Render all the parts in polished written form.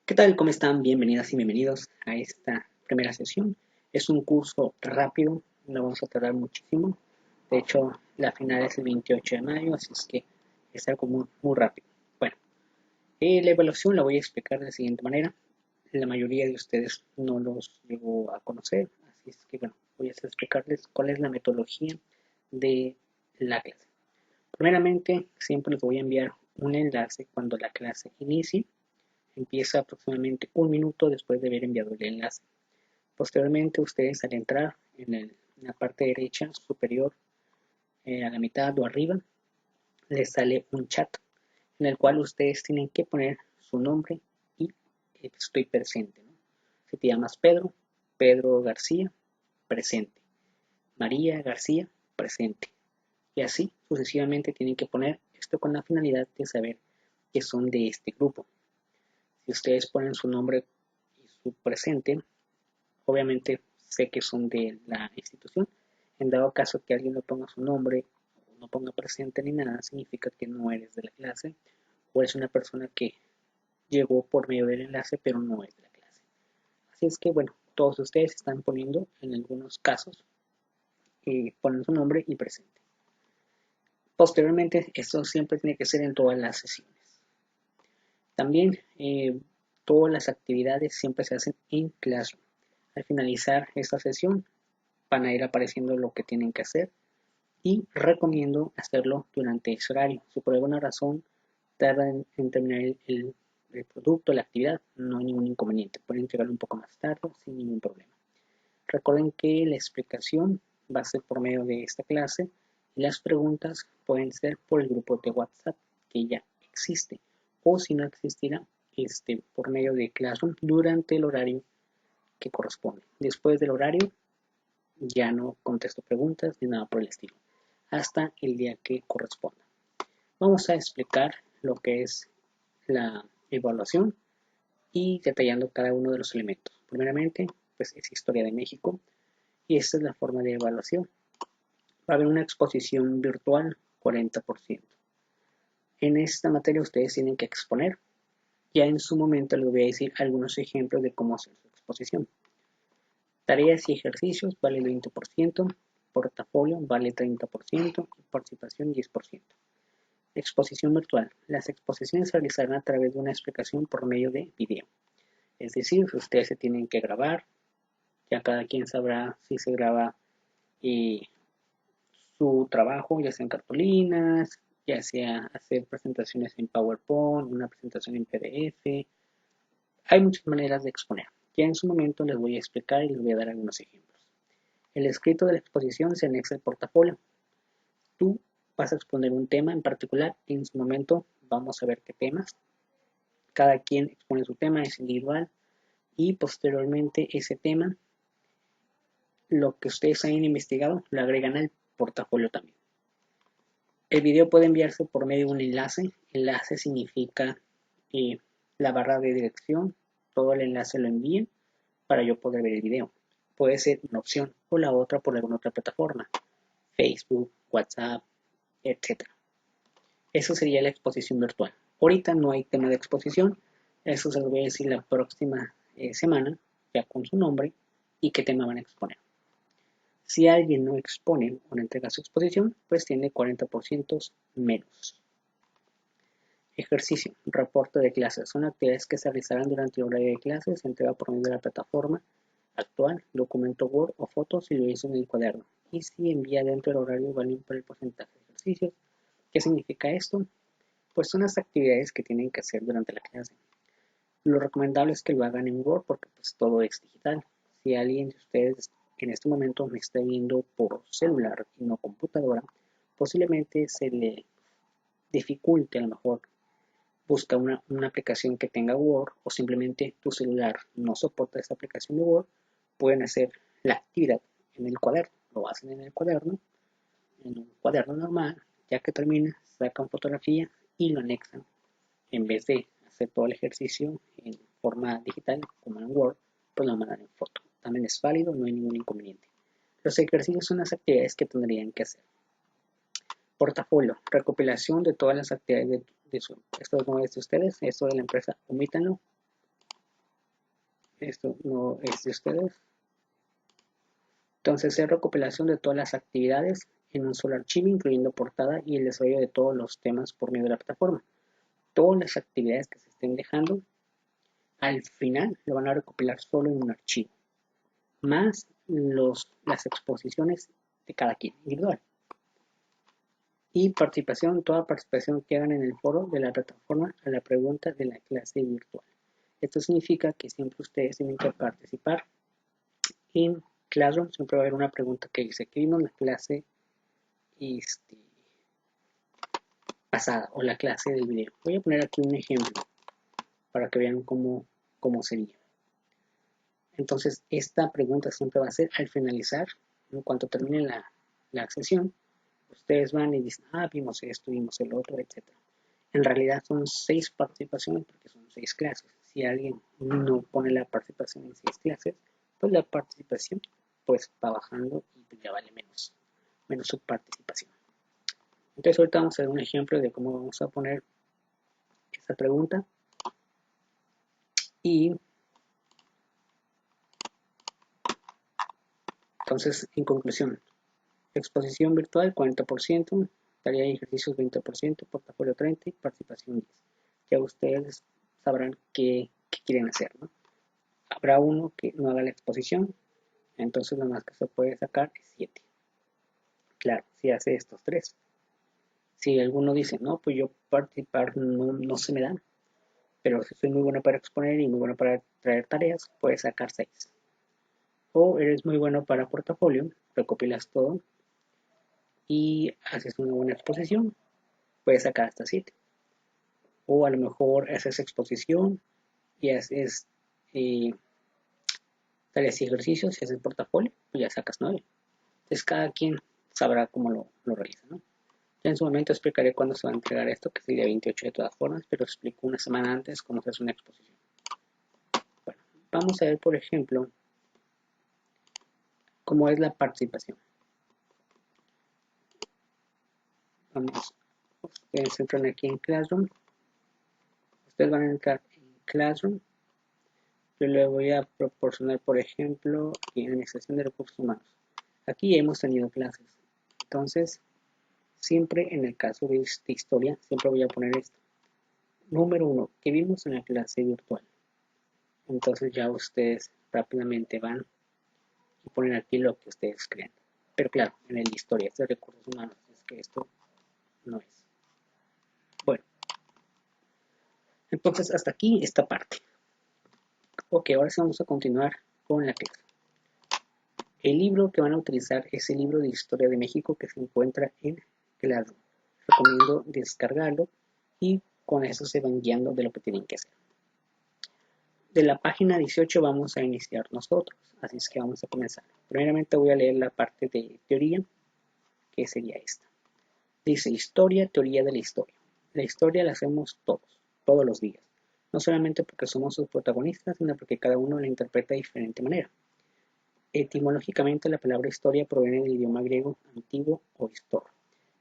¿Qué tal? ¿Cómo están? Bienvenidas y bienvenidos a esta primera sesión. Es un curso rápido, no vamos a tardar muchísimo. De hecho, la final es el 28 de mayo, así es que es algo muy rápido. Bueno, la evaluación la voy a explicar de la siguiente manera. La mayoría de ustedes no los llegó a conocer, así es que bueno, voy a explicarles cuál es la metodología de la clase. Primeramente, siempre les voy a enviar un enlace cuando la clase inicie. Empieza aproximadamente un minuto después de haber enviado el enlace. Posteriormente, ustedes al entrar en la parte derecha superior, a la mitad o arriba, les sale un chat en el cual ustedes tienen que poner su nombre y estoy presente, ¿no? Si te llamas Pedro, Pedro García, presente. María García, presente. Y así sucesivamente tienen que poner esto con la finalidad de saber que son de este grupo. Si ustedes ponen su nombre y su presente, obviamente sé que son de la institución. En dado caso que alguien no ponga su nombre, no ponga presente ni nada, significa que no eres de la clase o eres una persona que llegó por medio del enlace pero no es de la clase. Así es que bueno, todos ustedes están poniendo en algunos casos, ponen su nombre y presente. Posteriormente, esto siempre tiene que ser en todas las sesiones. También todas las actividades siempre se hacen en Classroom. Al finalizar esta sesión van a ir apareciendo lo que tienen que hacer y recomiendo hacerlo durante ese horario. Si por alguna razón tardan en terminar el producto, la actividad, no hay ningún inconveniente. Pueden entregarlo un poco más tarde sin ningún problema. Recuerden que la explicación va a ser por medio de esta clase y las preguntas pueden ser por el grupo de WhatsApp que ya existe o si no existirá por medio de Classroom durante el horario que corresponde. Después del horario ya no contesto preguntas ni nada por el estilo hasta el día que corresponda. Vamos a explicar lo que es la evaluación y detallando cada uno de los elementos. Primeramente, pues es historia de México y esta es la forma de evaluación. Va a haber una exposición virtual 40%. En esta materia ustedes tienen que exponer. Ya en su momento les voy a decir algunos ejemplos de cómo hacer su exposición. Tareas y ejercicios vale el 20%, portafolio vale 30% y participación 10%. Exposición virtual. Las exposiciones se realizarán a través de una explicación por medio de video. Es decir, ustedes se tienen que grabar, ya cada quien sabrá si se graba su trabajo, ya sea en cartulinas, ya sea hacer presentaciones en PowerPoint, una presentación en PDF. Hay muchas maneras de exponer. Ya en su momento les voy a explicar y les voy a dar algunos ejemplos. El escrito de la exposición se anexa al portafolio. Tú vas a exponer un tema en particular y en su momento vamos a ver qué temas. Cada quien expone su tema, es individual y posteriormente ese tema, lo que ustedes hayan investigado, lo agregan al portafolio también. El video puede enviarse por medio de un enlace. Enlace significa la barra de dirección. Todo el enlace lo envíen para yo poder ver el video. Puede ser una opción o la otra por alguna otra plataforma. Facebook, WhatsApp, etc. Eso sería la exposición virtual. Ahorita no hay tema de exposición. Eso se lo voy a decir la próxima semana, ya con su nombre y qué tema van a exponer. Si alguien no expone o no entrega su exposición, pues tiene 40% menos. Ejercicio, reporte de clases. Son actividades que se realizarán durante el horario de clases. Se entrega por medio de la plataforma actual, documento Word o fotos si lo hizo en el cuaderno. Y si envía dentro del horario, valen por el porcentaje de ejercicios. ¿Qué significa esto? Pues son las actividades que tienen que hacer durante la clase. Lo recomendable es que lo hagan en Word porque pues todo es digital. Si alguien de ustedes en este momento me está viendo por celular y no computadora, posiblemente se le dificulte a lo mejor busca una aplicación que tenga Word o simplemente tu celular no soporta esa aplicación de Word, pueden hacer la actividad en el cuaderno. Lo hacen en el cuaderno, en un cuaderno normal, ya que termina, sacan fotografía y lo anexan. En vez de hacer todo el ejercicio en forma digital, como en Word, pues lo mandan en foto. También es válido, no hay ningún inconveniente. Los ejercicios son las actividades que tendrían que hacer. Portafolio, recopilación de todas las actividades de su, esto no es de ustedes, esto de la empresa, omítanlo. Esto no es de ustedes. Entonces es recopilación de todas las actividades en un solo archivo, incluyendo portada y el desarrollo de todos los temas por medio de la plataforma. Todas las actividades que se estén dejando, al final lo van a recopilar solo en un archivo, más las exposiciones de cada quien individual. Y participación, toda participación que hagan en el foro de la plataforma a la pregunta de la clase virtual. Esto significa que siempre ustedes tienen que participar en Classroom. Siempre va a haber una pregunta que dice que vino en la clase pasada o la clase del video. Voy a poner aquí un ejemplo para que vean cómo sería. Entonces, esta pregunta siempre va a ser al finalizar, en cuanto termine la sesión, ustedes van y dicen, vimos esto, vimos el otro, etc. En realidad son 6 participaciones porque son 6 clases. Si alguien no pone la participación en 6 clases, pues la participación pues va bajando y pues ya vale menos su participación. Entonces ahorita vamos a ver un ejemplo de cómo vamos a poner esta pregunta. Y entonces, en conclusión, exposición virtual 40%, tarea y ejercicios 20%, portafolio 30% y participación 10%. Ya ustedes sabrán qué quieren hacer, ¿no? Habrá uno que no haga la exposición, entonces lo más que se puede sacar es 7. Claro, si hace estos 3. Si alguno dice, no, pues yo participar no se me da, pero si soy muy bueno para exponer y muy bueno para traer tareas, puedes sacar 6. O eres muy bueno para portafolio, recopilas todo y haces una buena exposición, puedes sacar hasta 7. O a lo mejor haces exposición y haces tareas y ejercicios y haces portafolio, pues ya sacas 9. Entonces cada quien sabrá cómo lo realiza, ¿no? Ya en su momento explicaré cuándo se va a entregar esto, que es el día 28 de todas formas, pero explico una semana antes cómo se hace una exposición. Bueno, vamos a ver, por ejemplo, cómo es la participación. Vamos, ustedes entran aquí en Classroom. Ustedes van a entrar en Classroom. Yo les voy a proporcionar, por ejemplo, aquí en Administración de Recursos Humanos. Aquí hemos tenido clases. Entonces, siempre en el caso de historia, siempre voy a poner esto. Número 1, que vimos en la clase virtual. Entonces ya ustedes rápidamente van y ponen aquí lo que ustedes crean. Pero claro, en el historia de recursos humanos, es que esto no es. Bueno, entonces hasta aquí esta parte. Ok, ahora sí vamos a continuar con la clase. El libro que van a utilizar es el libro de Historia de México que se encuentra en Classroom. Recomiendo descargarlo y con eso se van guiando de lo que tienen que hacer. De la página 18 vamos a iniciar nosotros, así es que vamos a comenzar. Primeramente voy a leer la parte de teoría, que sería esta. Dice, historia, teoría de la historia. La historia la hacemos todos los días. No solamente porque somos sus protagonistas, sino porque cada uno la interpreta de diferente manera. Etimológicamente la palabra historia proviene del idioma griego antiguo o histor,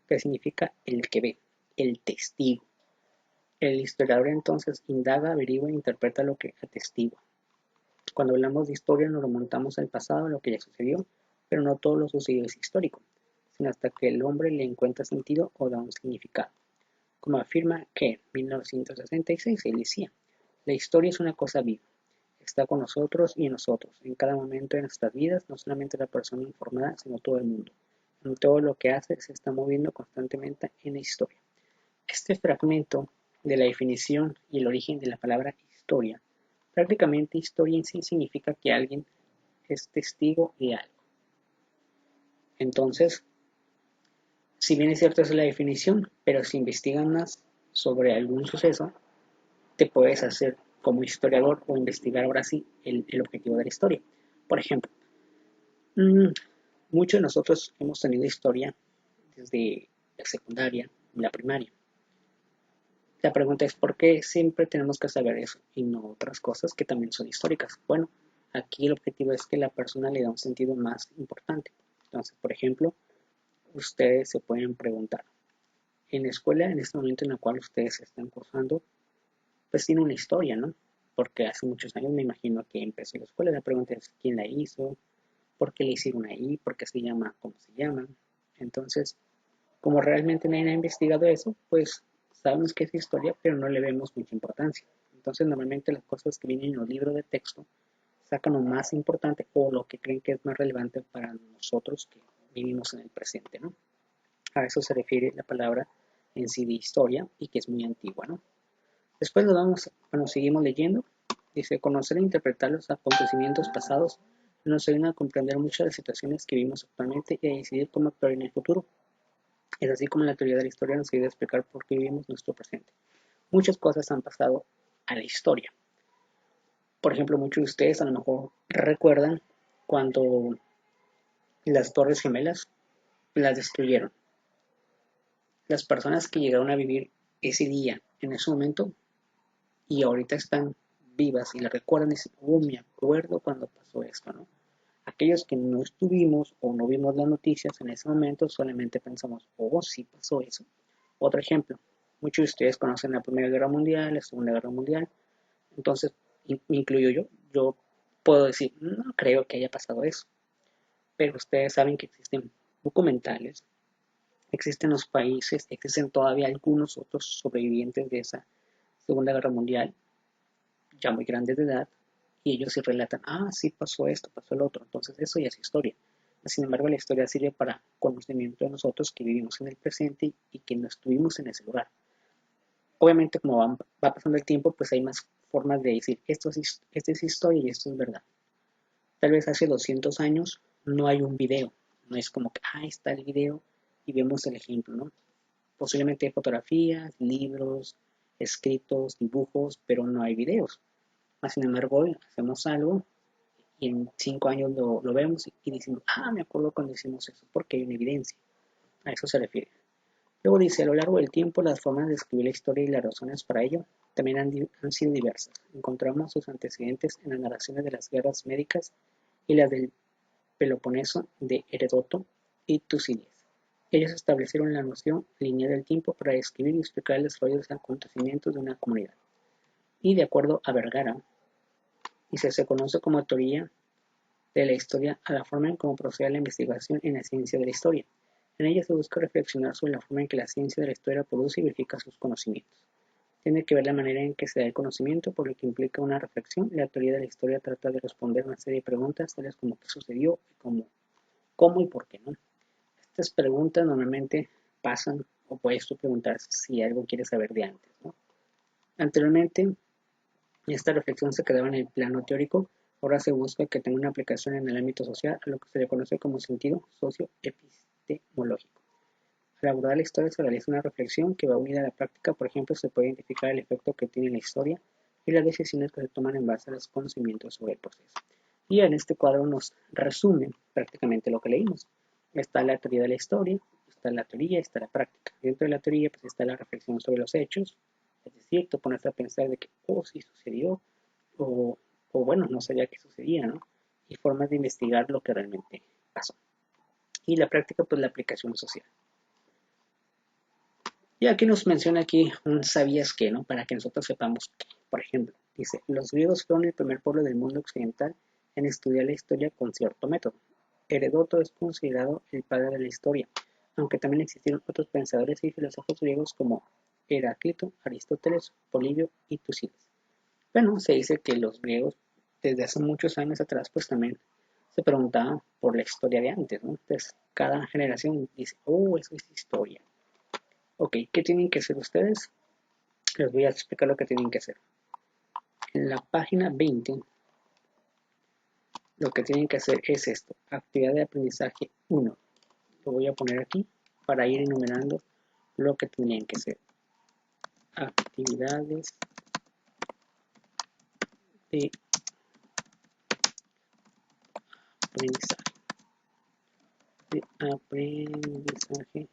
que significa el que ve, el testigo. El historiador entonces indaga, averigua e interpreta lo que atestigua. Cuando hablamos de historia nos remontamos al pasado, a lo que ya sucedió, pero no todo lo sucedido es histórico, sino hasta que el hombre le encuentra sentido o da un significado. Como afirma Kerr en 1966, él decía, la historia es una cosa viva, está con nosotros y en nosotros, en cada momento de nuestras vidas, no solamente la persona informada, sino todo el mundo. En todo lo que hace se está moviendo constantemente en la historia. Este fragmento de la definición y el origen de la palabra historia, prácticamente historia en sí significa que alguien es testigo de algo. Entonces, si bien es cierto esa es la definición, pero si investigan más sobre algún suceso, te puedes hacer como historiador o investigar ahora sí el objetivo de la historia. Por ejemplo, muchos de nosotros hemos tenido historia desde la secundaria, la primaria. La pregunta es ¿por qué siempre tenemos que saber eso y no otras cosas que también son históricas? Bueno, aquí el objetivo es que la persona le da un sentido más importante. Entonces, por ejemplo, ustedes se pueden preguntar, en la escuela, en este momento en el cual ustedes están cursando, pues tiene una historia, ¿no? porque hace muchos años me imagino que empezó la escuela. La pregunta es quién la hizo, por qué le hicieron ahí, por qué se llama como se llama. Entonces, como realmente nadie ha investigado eso, pues sabemos que es historia, pero no le vemos mucha importancia. Entonces, normalmente las cosas que vienen en los libros de texto sacan lo más importante o lo que creen que es más relevante para nosotros que vivimos en el presente, ¿no? A eso se refiere la palabra en sí de historia y que es muy antigua, ¿no? Después cuando seguimos leyendo, dice, conocer e interpretar los acontecimientos pasados nos ayuda a comprender muchas de las situaciones que vivimos actualmente y a decidir cómo actuar en el futuro. Es así como la teoría de la historia nos ayuda a explicar por qué vivimos nuestro presente. Muchas cosas han pasado a la historia. Por ejemplo, muchos de ustedes a lo mejor recuerdan cuando las Torres Gemelas las destruyeron. Las personas que llegaron a vivir ese día, en ese momento, y ahorita están vivas y la recuerdan y dicen, oh, me acuerdo cuando pasó esto, ¿no? Aquellos que no estuvimos o no vimos las noticias en ese momento, solamente pensamos, oh, sí pasó eso. Otro ejemplo, muchos de ustedes conocen la Primera Guerra Mundial, la Segunda Guerra Mundial, entonces, me incluyo yo puedo decir, no creo que haya pasado eso, pero ustedes saben que existen documentales, existen los países, existen todavía algunos otros sobrevivientes de esa Segunda Guerra Mundial, ya muy grandes de edad, y ellos sí relatan, ah, sí pasó esto, pasó el otro, entonces eso ya es historia. Sin embargo, la historia sirve para conocimiento de nosotros que vivimos en el presente y que no estuvimos en ese lugar. Obviamente, como va pasando el tiempo, pues hay más formas de decir, esto es historia y esto es verdad. Tal vez hace 200 años no hay un video, no es como que, ah, está el video y vemos el ejemplo, ¿no? Posiblemente hay fotografías, libros, escritos, dibujos, pero no hay videos. Sin embargo, hoy hacemos algo y en 5 años lo vemos y decimos, ah, me acuerdo cuando hicimos eso, porque hay una evidencia. A eso se refiere. Luego dice, a lo largo del tiempo, las formas de escribir la historia y las razones para ello también han sido diversas. Encontramos sus antecedentes en las narraciones de las guerras médicas y las del Peloponeso de Heródoto y Tucídides. Ellos establecieron la noción lineal del tiempo para describir y explicar el desarrollo de los acontecimientos de una comunidad. Y de acuerdo a Vergara, se conoce como teoría de la historia a la forma en cómo procede la investigación en la ciencia de la historia. En ella se busca reflexionar sobre la forma en que la ciencia de la historia produce y verifica sus conocimientos. Tiene que ver la manera en que se da el conocimiento, por lo que implica una reflexión. La teoría de la historia trata de responder una serie de preguntas, tales como qué sucedió, cómo y por qué, ¿no? Estas preguntas normalmente pasan, o puedes tú preguntar si algo quieres saber de antes, ¿no? Anteriormente, esta reflexión se quedaba en el plano teórico, ahora se busca que tenga una aplicación en el ámbito social, a lo que se le conoce como sentido socioepistemológico. Al abordar la historia se realiza una reflexión que va unida a la práctica, por ejemplo, se puede identificar el efecto que tiene la historia y las decisiones que se toman en base a los conocimientos sobre el proceso. Y en este cuadro nos resume prácticamente lo que leímos. Está la teoría de la historia, está la teoría, está la práctica. Dentro de la teoría pues está la reflexión sobre los hechos, es decir, tú pones a pensar de que, oh, sí sucedió, o bueno, no sabía que sucedía, ¿no? Y formas de investigar lo que realmente pasó. Y la práctica, pues la aplicación social. Y aquí nos menciona aquí un sabías qué, ¿no? Para que nosotros sepamos qué. Por ejemplo, dice, los griegos fueron el primer pueblo del mundo occidental en estudiar la historia con cierto método. Heródoto es considerado el padre de la historia, aunque también existieron otros pensadores y filósofos griegos como Heráclito, Aristóteles, Polibio y Tucídides. Bueno, se dice que los griegos desde hace muchos años atrás pues también se preguntaban por la historia de antes, ¿no? Entonces cada generación dice, oh, eso es historia. Ok, ¿qué tienen que hacer ustedes? Les voy a explicar lo que tienen que hacer. En la página 20, lo que tienen que hacer es esto, actividad de aprendizaje 1. Lo voy a poner aquí para ir enumerando lo que tienen que hacer. Actividades de aprendizaje. Aprendizaje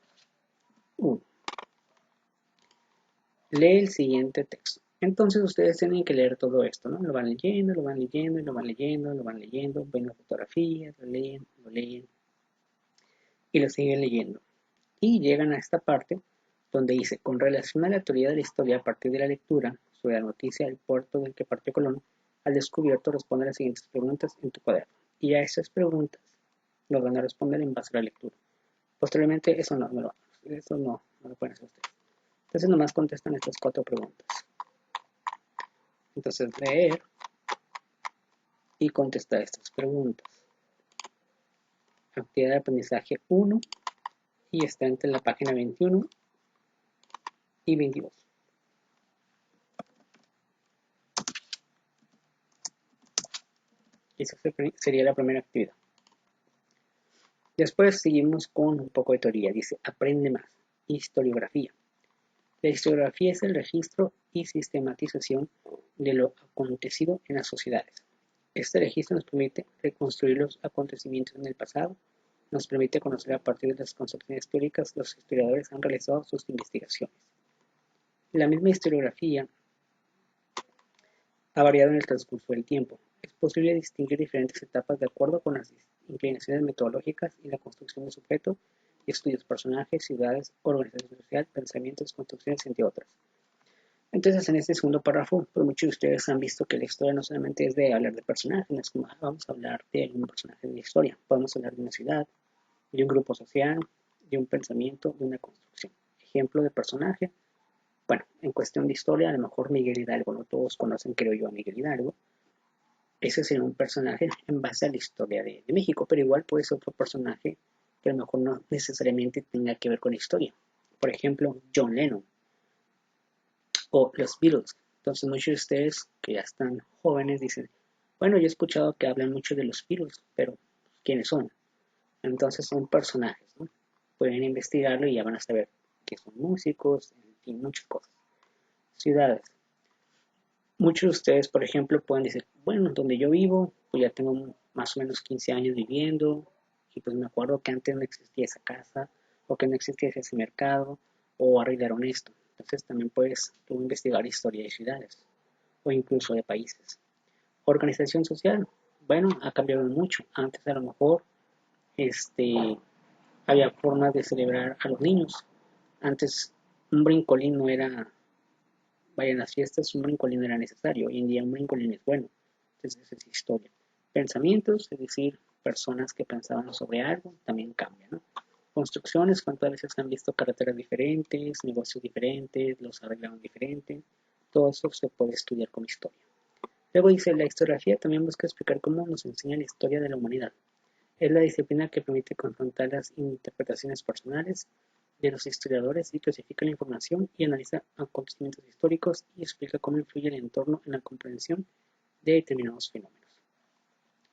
1. Lee el siguiente texto. Entonces ustedes tienen que leer todo esto, ¿no? Lo van leyendo, lo van leyendo, lo van leyendo, lo van leyendo, ven las fotografías, lo leen y lo siguen leyendo. Y llegan a esta parte donde dice, con relación a la teoría de la historia a partir de la lectura, sobre la noticia del puerto del que partió Colón, al descubierto responde las siguientes preguntas en tu cuaderno. Y a esas preguntas nos van a responder en base a la lectura. Posteriormente, eso no lo pueden hacer ustedes. Entonces nomás contestan estas 4 preguntas. Entonces leer y contestar estas preguntas. Actividad de aprendizaje 1 y está entre la página 21 y 22. Esa sería la primera actividad. Después seguimos con un poco de teoría. Dice, aprende más. Historiografía. La historiografía es el registro y sistematización de lo acontecido en las sociedades. Este registro nos permite reconstruir los acontecimientos en el pasado, nos permite conocer a partir de las concepciones teóricas los historiadores han realizado sus investigaciones. La misma historiografía ha variado en el transcurso del tiempo. Es posible distinguir diferentes etapas de acuerdo con las inclinaciones metodológicas y la construcción de sujeto, estudios, personajes, ciudades, organización social, pensamientos, construcciones, entre otras. Entonces, en este segundo párrafo, pues muchos de ustedes han visto que la historia no solamente es de hablar de personajes, no es como vamos a hablar de algún personaje de la historia, podemos hablar de una ciudad, de un grupo social, de un pensamiento, de una construcción. Ejemplo de personaje, bueno, en cuestión de historia, a lo mejor Miguel Hidalgo, no todos conocen, creo yo, a Miguel Hidalgo. Ese sería un personaje en base a la historia de México, pero igual puede ser otro personaje que a lo mejor no necesariamente tenga que ver con la historia. Por ejemplo, John Lennon o los Beatles. Entonces muchos de ustedes que ya están jóvenes dicen, bueno, yo he escuchado que hablan mucho de los Beatles, pero ¿quiénes son? Entonces son personajes, ¿no? Pueden investigarlo y ya van a saber que son músicos, en fin, muchas cosas. Ciudades. Muchos de ustedes, por ejemplo, pueden decir, bueno, donde yo vivo, pues ya tengo más o menos 15 años viviendo y pues me acuerdo que antes no existía esa casa o que no existía ese mercado o arreglaron esto. Entonces también puedes tú investigar historia de ciudades o incluso de países. Organización social, bueno, ha cambiado mucho. Antes a lo mejor había formas de celebrar a los niños. Antes un brincolín no era, vaya, en las fiestas un brincolín era necesario. Hoy en día un brincolín es bueno. Entonces esa es historia. Pensamientos, es decir, personas que pensaban sobre algo, también cambian, ¿no? Construcciones, cuántas veces han visto carreteras diferentes, negocios diferentes, los arreglaron diferente. Todo eso se puede estudiar con historia. Luego dice, la historiografía también busca explicar cómo nos enseña la historia de la humanidad. Es la disciplina que permite confrontar las interpretaciones personales de los historiadores y clasifica la información y analiza acontecimientos históricos y explica cómo influye el entorno en la comprensión de determinados fenómenos.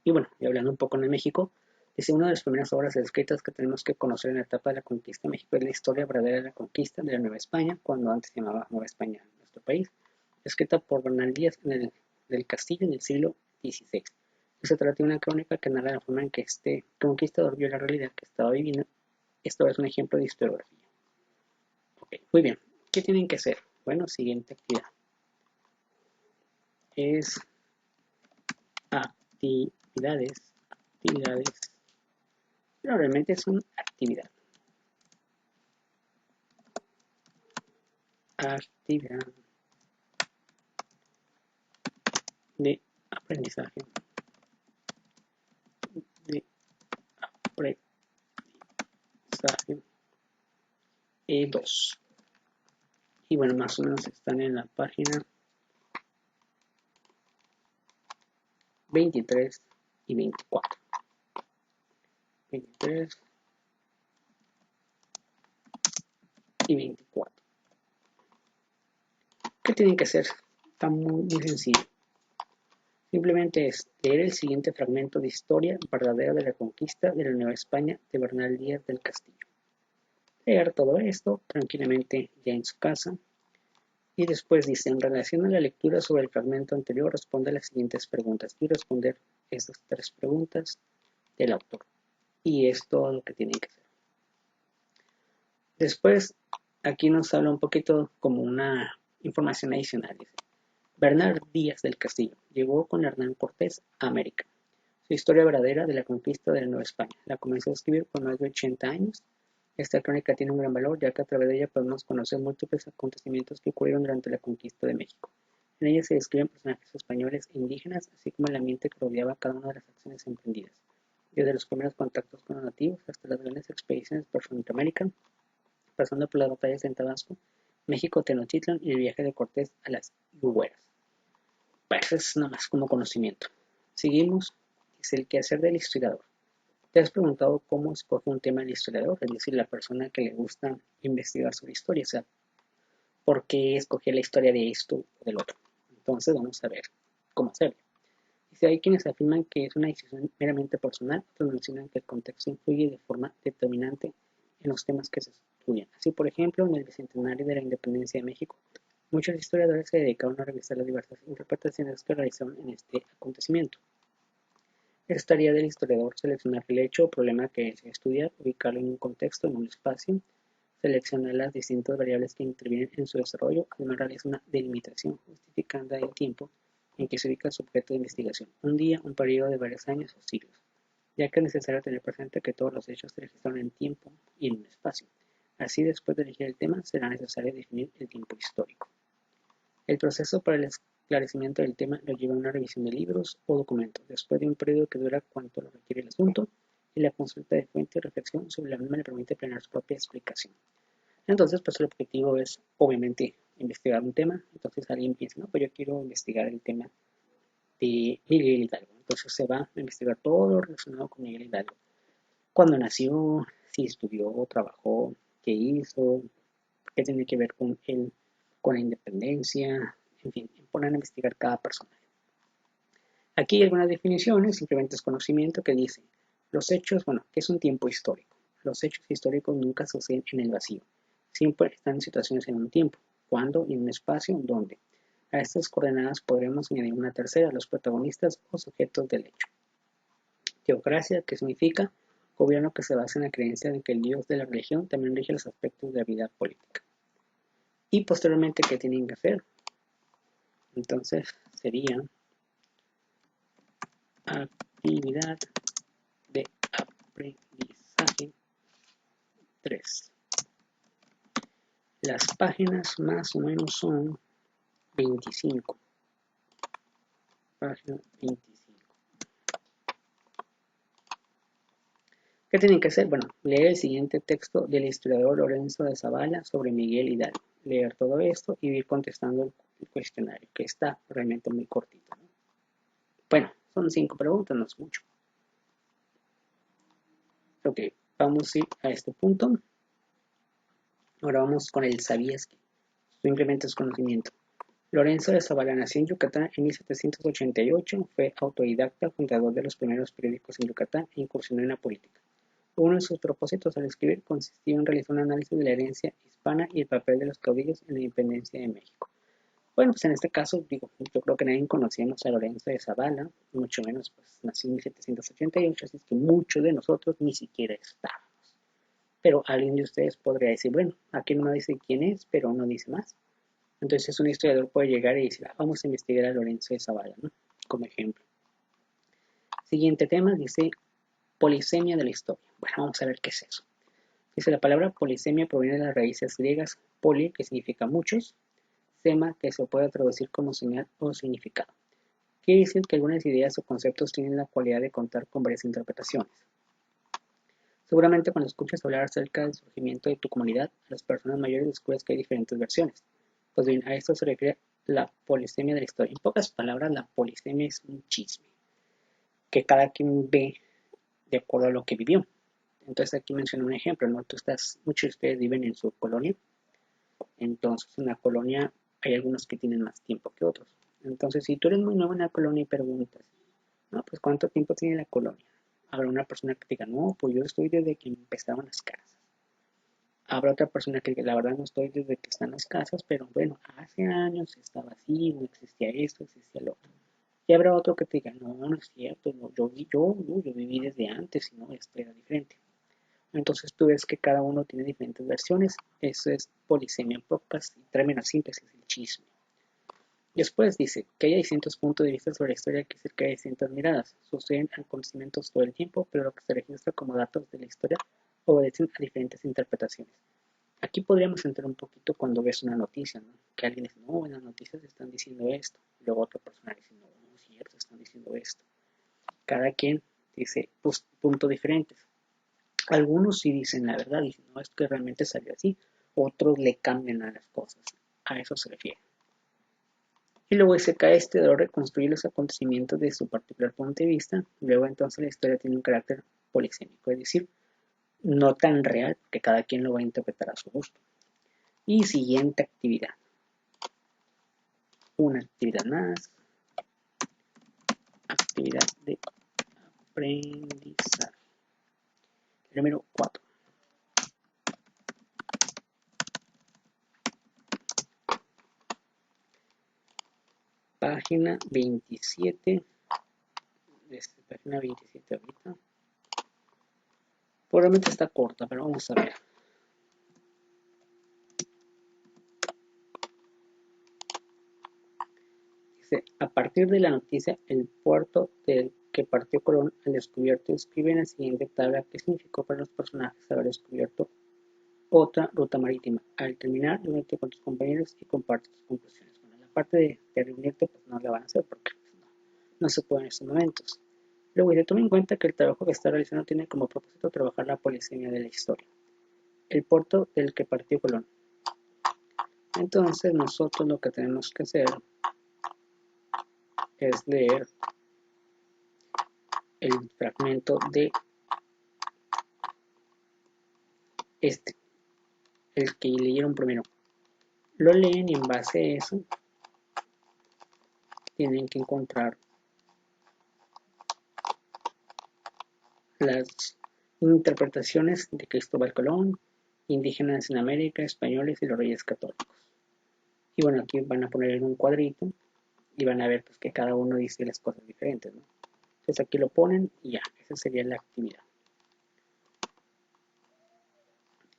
Y bueno, y hablando un poco de México, dice una de las primeras obras escritas que tenemos que conocer en la etapa de la conquista de México es la historia verdadera de la conquista de la Nueva España, cuando antes se llamaba Nueva España nuestro país, escrita por Bernal Díaz del Castillo en el siglo XVI. Se trata de una crónica que narra la forma en que este conquistador vio la realidad que estaba viviendo. Esto es un ejemplo de historiografía. Okay, muy bien. ¿Qué tienen que hacer? Bueno, siguiente actividad. Es actividades. Pero realmente es una actividad. Actividad de aprendizaje. De aprendizaje 2. Y bueno, más o menos están en la página 23 y 24. 23 y 24. ¿Qué tienen que hacer? Está muy sencillo. Simplemente es leer el siguiente fragmento de historia verdadera de la conquista de la Nueva España de Bernal Díaz del Castillo. Leer todo esto tranquilamente ya en su casa. Y después dice, en relación a la lectura sobre el fragmento anterior, responde a las siguientes preguntas y responder estas 3 preguntas del autor. Y es todo lo que tienen que hacer. Después, aquí nos habla un poquito como una información adicional. Dice, Bernal Díaz del Castillo llegó con Hernán Cortés a América. Su historia verdadera de la conquista de la Nueva España. La comenzó a escribir con más de 80 años. Esta crónica tiene un gran valor, ya que a través de ella podemos conocer múltiples acontecimientos que ocurrieron durante la conquista de México. En ella se describen personajes españoles e indígenas, así como el ambiente que rodeaba cada una de las acciones emprendidas, desde los primeros contactos con los nativos hasta las grandes expediciones por Centroamérica, pasando por las batallas en Tabasco, México, Tenochtitlan y el viaje de Cortés a las Yugueras. Bueno, eso es nada más como conocimiento. Seguimos, dice el quehacer del historiador. ¿Te has preguntado cómo escoge un tema el historiador? Es decir, la persona que le gusta investigar sobre historia, o sea, ¿por qué escoger la historia de esto o del otro? Entonces vamos a ver cómo hacerlo. Dice, hay quienes afirman que es una decisión meramente personal, otros mencionan que el contexto influye de forma determinante en los temas que se estudian. Así, por ejemplo, en el bicentenario de la independencia de México, muchos historiadores se dedicaron a revisar las diversas interpretaciones que realizaron en este acontecimiento. Es tarea del historiador seleccionar el hecho o problema que desea estudiar, ubicarlo en un contexto, en un espacio, seleccionar las distintas variables que intervienen en su desarrollo, además realiza una delimitación justificando el tiempo en que se ubica su objeto de investigación, un día, un periodo de varios años o siglos, ya que es necesario tener presente que todos los hechos se registraron en tiempo y en un espacio. Así, después de elegir el tema, será necesario definir el tiempo histórico. El proceso para el esclarecimiento del tema lo lleva a una revisión de libros o documentos, después de un periodo que dura cuanto lo requiere el asunto, y la consulta de fuente y reflexión sobre la misma le permite planear su propia explicación. Entonces, pues el objetivo es, obviamente, investigar un tema. Entonces alguien piensa, no, pues yo quiero investigar el tema de Miguel Hidalgo. Entonces se va a investigar todo lo relacionado con Miguel Hidalgo. Cuándo nació, si estudió, trabajó, qué hizo, qué tiene que ver con la independencia, en fin, ponen a investigar cada personaje. Aquí hay algunas definiciones, simplemente es conocimiento que dice, los hechos, bueno, ¿qué es un tiempo histórico? Los hechos históricos nunca suceden en el vacío, siempre están en situaciones en un tiempo, cuándo y en un espacio, dónde. A estas coordenadas podremos añadir una tercera, los protagonistas o sujetos del hecho. Teocracia, que significa gobierno que se basa en la creencia de que el dios de la religión también rige los aspectos de la vida política. Y posteriormente, ¿qué tienen que hacer? Entonces sería actividad de aprendizaje 3. Las páginas más o menos son 25. Página 25. ¿Qué tienen que hacer? Bueno, leer el siguiente texto del historiador Lorenzo de Zavala sobre Miguel Hidalgo. Leer todo esto y ir contestando el cuestionario, que está realmente muy cortito, ¿no? Bueno, son 5 preguntas, no es mucho. Ok, vamos a ir a este punto. Ahora vamos con el ¿sabías que? Simplemente es conocimiento. Lorenzo de Zavala nació en Yucatán en 1788, fue autodidacta, fundador de los primeros periódicos en Yucatán e incursionó en la política. Uno de sus propósitos al escribir consistía en realizar un análisis de la herencia hispana y el papel de los caudillos en la independencia de México. Bueno, pues en este caso, digo, yo creo que nadie conocíamos a Lorenzo de Zavala, mucho menos, pues nació en 1788, así es que muchos de nosotros ni siquiera estábamos. Pero alguien de ustedes podría decir, bueno, aquí no dice quién es, pero no dice más. Entonces un historiador puede llegar y decir, vamos a investigar a Lorenzo de Zavala, ¿no? Como ejemplo. Siguiente tema, dice polisemia de la historia. Bueno, vamos a ver qué es eso. Dice, la palabra polisemia proviene de las raíces griegas poli, que significa muchos, sema, que se puede traducir como señal o significado. Quiere decir que algunas ideas o conceptos tienen la cualidad de contar con varias interpretaciones. Seguramente cuando escuchas hablar acerca del surgimiento de tu comunidad, a las personas mayores descubres que hay diferentes versiones. Pues bien, a esto se refiere la polisemia de la historia. En pocas palabras, la polisemia es un chisme que cada quien ve de acuerdo a lo que vivió. Entonces aquí menciono un ejemplo, ¿no? Muchos de ustedes viven en su colonia, entonces en la colonia hay algunos que tienen más tiempo que otros. Entonces si tú eres muy nuevo en la colonia y preguntas, no, pues ¿cuánto tiempo tiene la colonia? Habrá una persona que te diga, no, pues yo estoy desde que empezaron las casas. Habrá otra persona que la verdad no estoy desde que están las casas, pero bueno, hace años estaba así, no existía esto, existía lo otro. Y habrá otro que te diga, no, no es cierto, no, yo viví desde antes y no, esto era diferente. Entonces tú ves que cada uno tiene diferentes versiones, eso es polisemia en pocas términos simples, es el chisme. Después dice que hay distintos puntos de vista sobre la historia, que decir que hay distintas miradas, suceden acontecimientos todo el tiempo, pero lo que se registra como datos de la historia obedecen a diferentes interpretaciones. Aquí podríamos entrar un poquito cuando ves una noticia, ¿no? Que alguien dice, no, en las noticias están diciendo esto. Y luego otra persona dice, no, no es cierto, están diciendo esto. Cada quien dice pues, puntos diferentes. Algunos sí dicen la verdad, dicen, no, es que realmente salió así. Otros le cambian a las cosas. A eso se refiere. Y luego se cae este de reconstruir los acontecimientos de su particular punto de vista. Luego entonces la historia tiene un carácter polisémico, es decir, no tan real, porque cada quien lo va a interpretar a su gusto. Y siguiente actividad. Una actividad más. Actividad de aprendizaje. Número 4. Página 27. Página 27 ahorita. Probablemente está corta, pero vamos a ver. Dice, a partir de la noticia, el puerto del que partió Colón al descubierto escribe en la siguiente tabla qué significó para los personajes haber descubierto otra ruta marítima. Al terminar, reúnete con tus compañeros y comparte tus conclusiones. Bueno, la parte de reunirte pues no la van a hacer porque no se puede en estos momentos. Luego dice, toma en cuenta que el trabajo que está realizando tiene como propósito trabajar la polisemia de la historia. El puerto del que partió Colón. Entonces nosotros lo que tenemos que hacer es leer el fragmento de este, el que leyeron primero. Lo leen y en base a eso tienen que encontrar las interpretaciones de Cristóbal Colón, indígenas en América, españoles y los reyes católicos. Y bueno, aquí van a poner en un cuadrito y van a ver pues, que cada uno dice las cosas diferentes, ¿no? Entonces aquí lo ponen y ya, esa sería la actividad.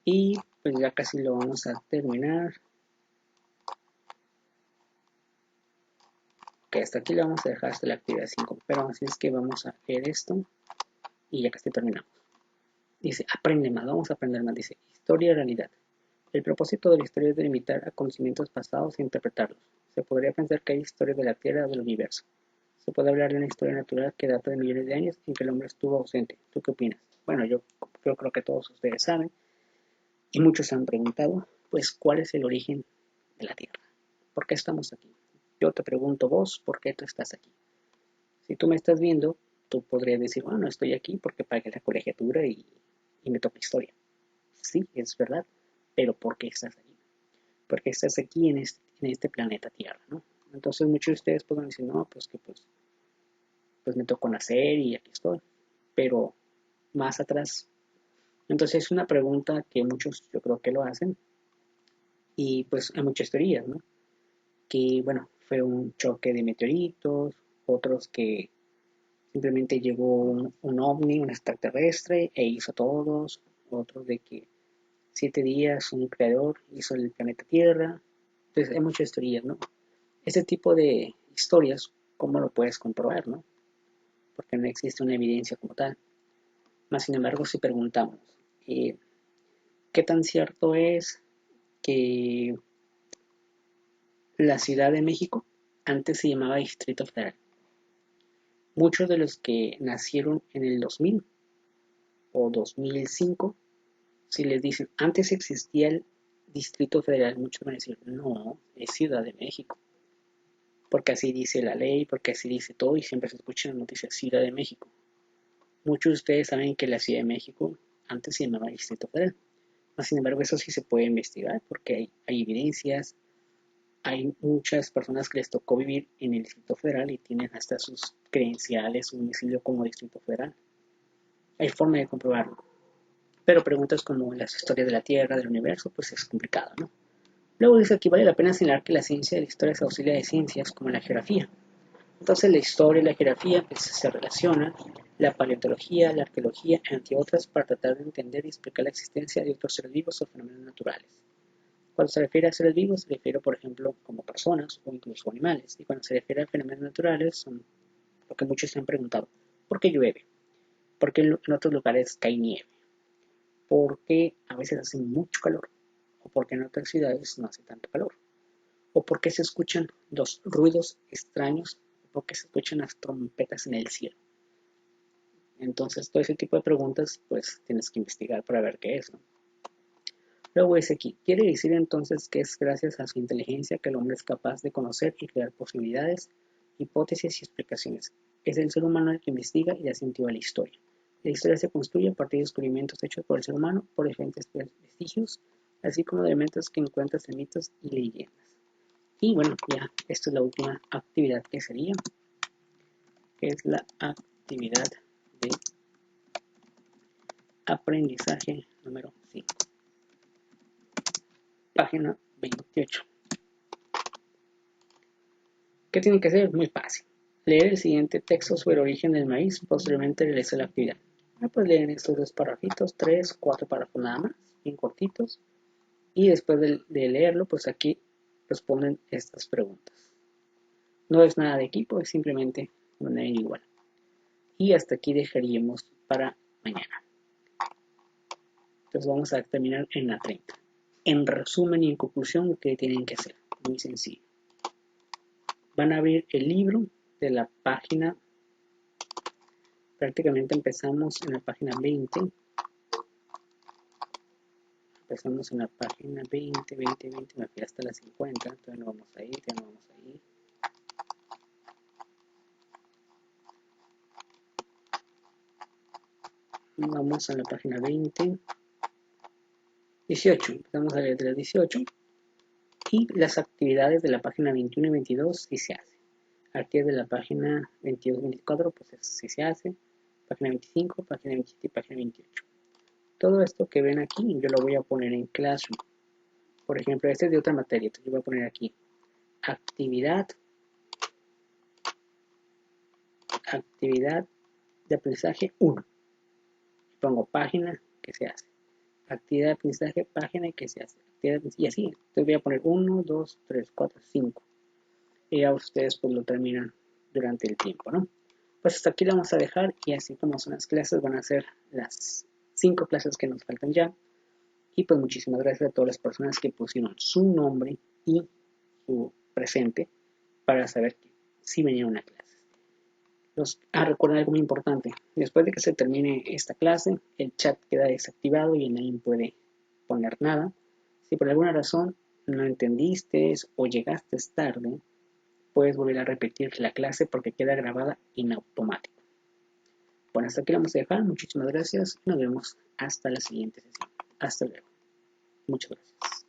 Y pues ya casi lo vamos a terminar. Ok, hasta aquí lo vamos a dejar hasta la actividad 5, pero así es que vamos a leer esto y ya casi terminamos. Dice, aprende más, vamos a aprender más. Dice, historia y realidad. El propósito de la historia es delimitar acontecimientos pasados e interpretarlos. Se podría pensar que hay historias de la Tierra o del universo. Se puede hablar de una historia natural que data de millones de años en que el hombre estuvo ausente. ¿Tú qué opinas? Bueno, yo creo que todos ustedes saben y muchos se han preguntado, pues, ¿cuál es el origen de la Tierra? ¿Por qué estamos aquí? Yo te pregunto vos, ¿por qué tú estás aquí? Si tú me estás viendo, tú podrías decir, bueno, estoy aquí porque pagué la colegiatura y me toca historia. Sí, es verdad, pero ¿por qué estás aquí? Porque estás aquí en este planeta Tierra, ¿no? Entonces muchos de ustedes podrán decir, no, pues que pues me tocó nacer y aquí estoy, pero más atrás. Entonces es una pregunta que muchos yo creo que lo hacen y pues hay muchas teorías, ¿no? Que bueno, fue un choque de meteoritos, otros que simplemente llegó un ovni, un extraterrestre e hizo todos, otros de que 7 días un creador hizo el planeta Tierra. Entonces hay muchas teorías, ¿no? Este tipo de historias, ¿cómo lo puedes comprobar, no? Porque no existe una evidencia como tal. Más sin embargo, si preguntamos, eh, ¿qué tan cierto es que la Ciudad de México antes se llamaba Distrito Federal? Muchos de los que nacieron en el 2000 o 2005, si les dicen, antes existía el Distrito Federal, muchos van a decir, no, es Ciudad de México. Porque así dice la ley, porque así dice todo y siempre se escucha en noticias Ciudad de México. Muchos de ustedes saben que la Ciudad de México antes se llamaba Distrito Federal. Sin embargo, eso sí se puede investigar porque hay evidencias, hay muchas personas que les tocó vivir en el Distrito Federal y tienen hasta sus credenciales, su domicilio como Distrito Federal. Hay forma de comprobarlo. Pero preguntas como las historias de la Tierra, del universo, pues es complicado, ¿no? Luego dice aquí, vale la pena señalar que la ciencia de la historia se auxilia de ciencias como la geografía. Entonces la historia y la geografía pues, se relacionan, la paleontología, la arqueología, entre otras, para tratar de entender y explicar la existencia de otros seres vivos o fenómenos naturales. Cuando se refiere a seres vivos, se refiere, por ejemplo, como personas o incluso animales. Y cuando se refiere a fenómenos naturales, son lo que muchos se han preguntado. ¿Por qué llueve? ¿Por qué en otros lugares cae nieve? ¿Por qué a veces hace mucho calor? o por qué en otras ciudades no hace tanto calor, o por qué se escuchan los ruidos extraños, o por qué se escuchan las trompetas en el cielo. Entonces, todo ese tipo de preguntas, pues tienes que investigar para ver qué es, ¿no? Luego es aquí, quiere decir entonces que es gracias a su inteligencia que el hombre es capaz de conocer y crear posibilidades, hipótesis y explicaciones. Es el ser humano el que investiga y da sentido a la historia. La historia se construye a partir de descubrimientos hechos por el ser humano, por diferentes vestigios, así como de elementos que encuentras en mitos y leyendas. Y bueno, ya, esta es la última actividad que sería, que es la actividad de aprendizaje número 5. Página 28. ¿Qué tiene que hacer? Muy fácil. Leer el siguiente texto sobre el origen del maíz, posteriormente realizar la actividad. Pues leen estos 2 párrafitos, 3, 4 párrafos nada más, bien cortitos. Y después de leerlo, pues aquí responden estas preguntas. No es nada de equipo, es simplemente de manera individual. Y hasta aquí dejaríamos para mañana. Entonces vamos a terminar en la 30. En resumen y en conclusión, ¿qué tienen que hacer? Muy sencillo. Van a abrir el libro de la página, prácticamente empezamos en la página 20. Empezamos en la página 20, me fui hasta la 50, entonces no vamos a ir, ya no vamos a ir. Vamos a la página 20. 18, empezamos a leer de la 18. Y las actividades de la página 21 y 22 sí se hacen. Actividades de la página 22 y 24 pues sí se hace. Página 25, página 27 y página 28. Todo esto que ven aquí yo lo voy a poner en Classroom. Por ejemplo, este es de otra materia, entonces yo voy a poner aquí actividad de aprendizaje 1. Pongo página que se hace. Actividad de aprendizaje, página que se hace. Y así. Entonces voy a poner 1, 2, 3, 4, 5. Y ya ustedes pues lo terminan durante el tiempo, ¿no? Pues hasta aquí lo vamos a dejar y así como son las clases, van a ser las 5 clases que nos faltan ya. Y pues muchísimas gracias a todas las personas que pusieron su nombre y su presente para saber que sí venía una clase. Recuerden algo muy importante. Después de que se termine esta clase, el chat queda desactivado y nadie puede poner nada. Si por alguna razón no entendiste o llegaste tarde, puedes volver a repetir la clase porque queda grabada en automático. Bueno, hasta aquí la vamos a dejar. Muchísimas gracias y nos vemos hasta la siguiente sesión. Hasta luego. Muchas gracias.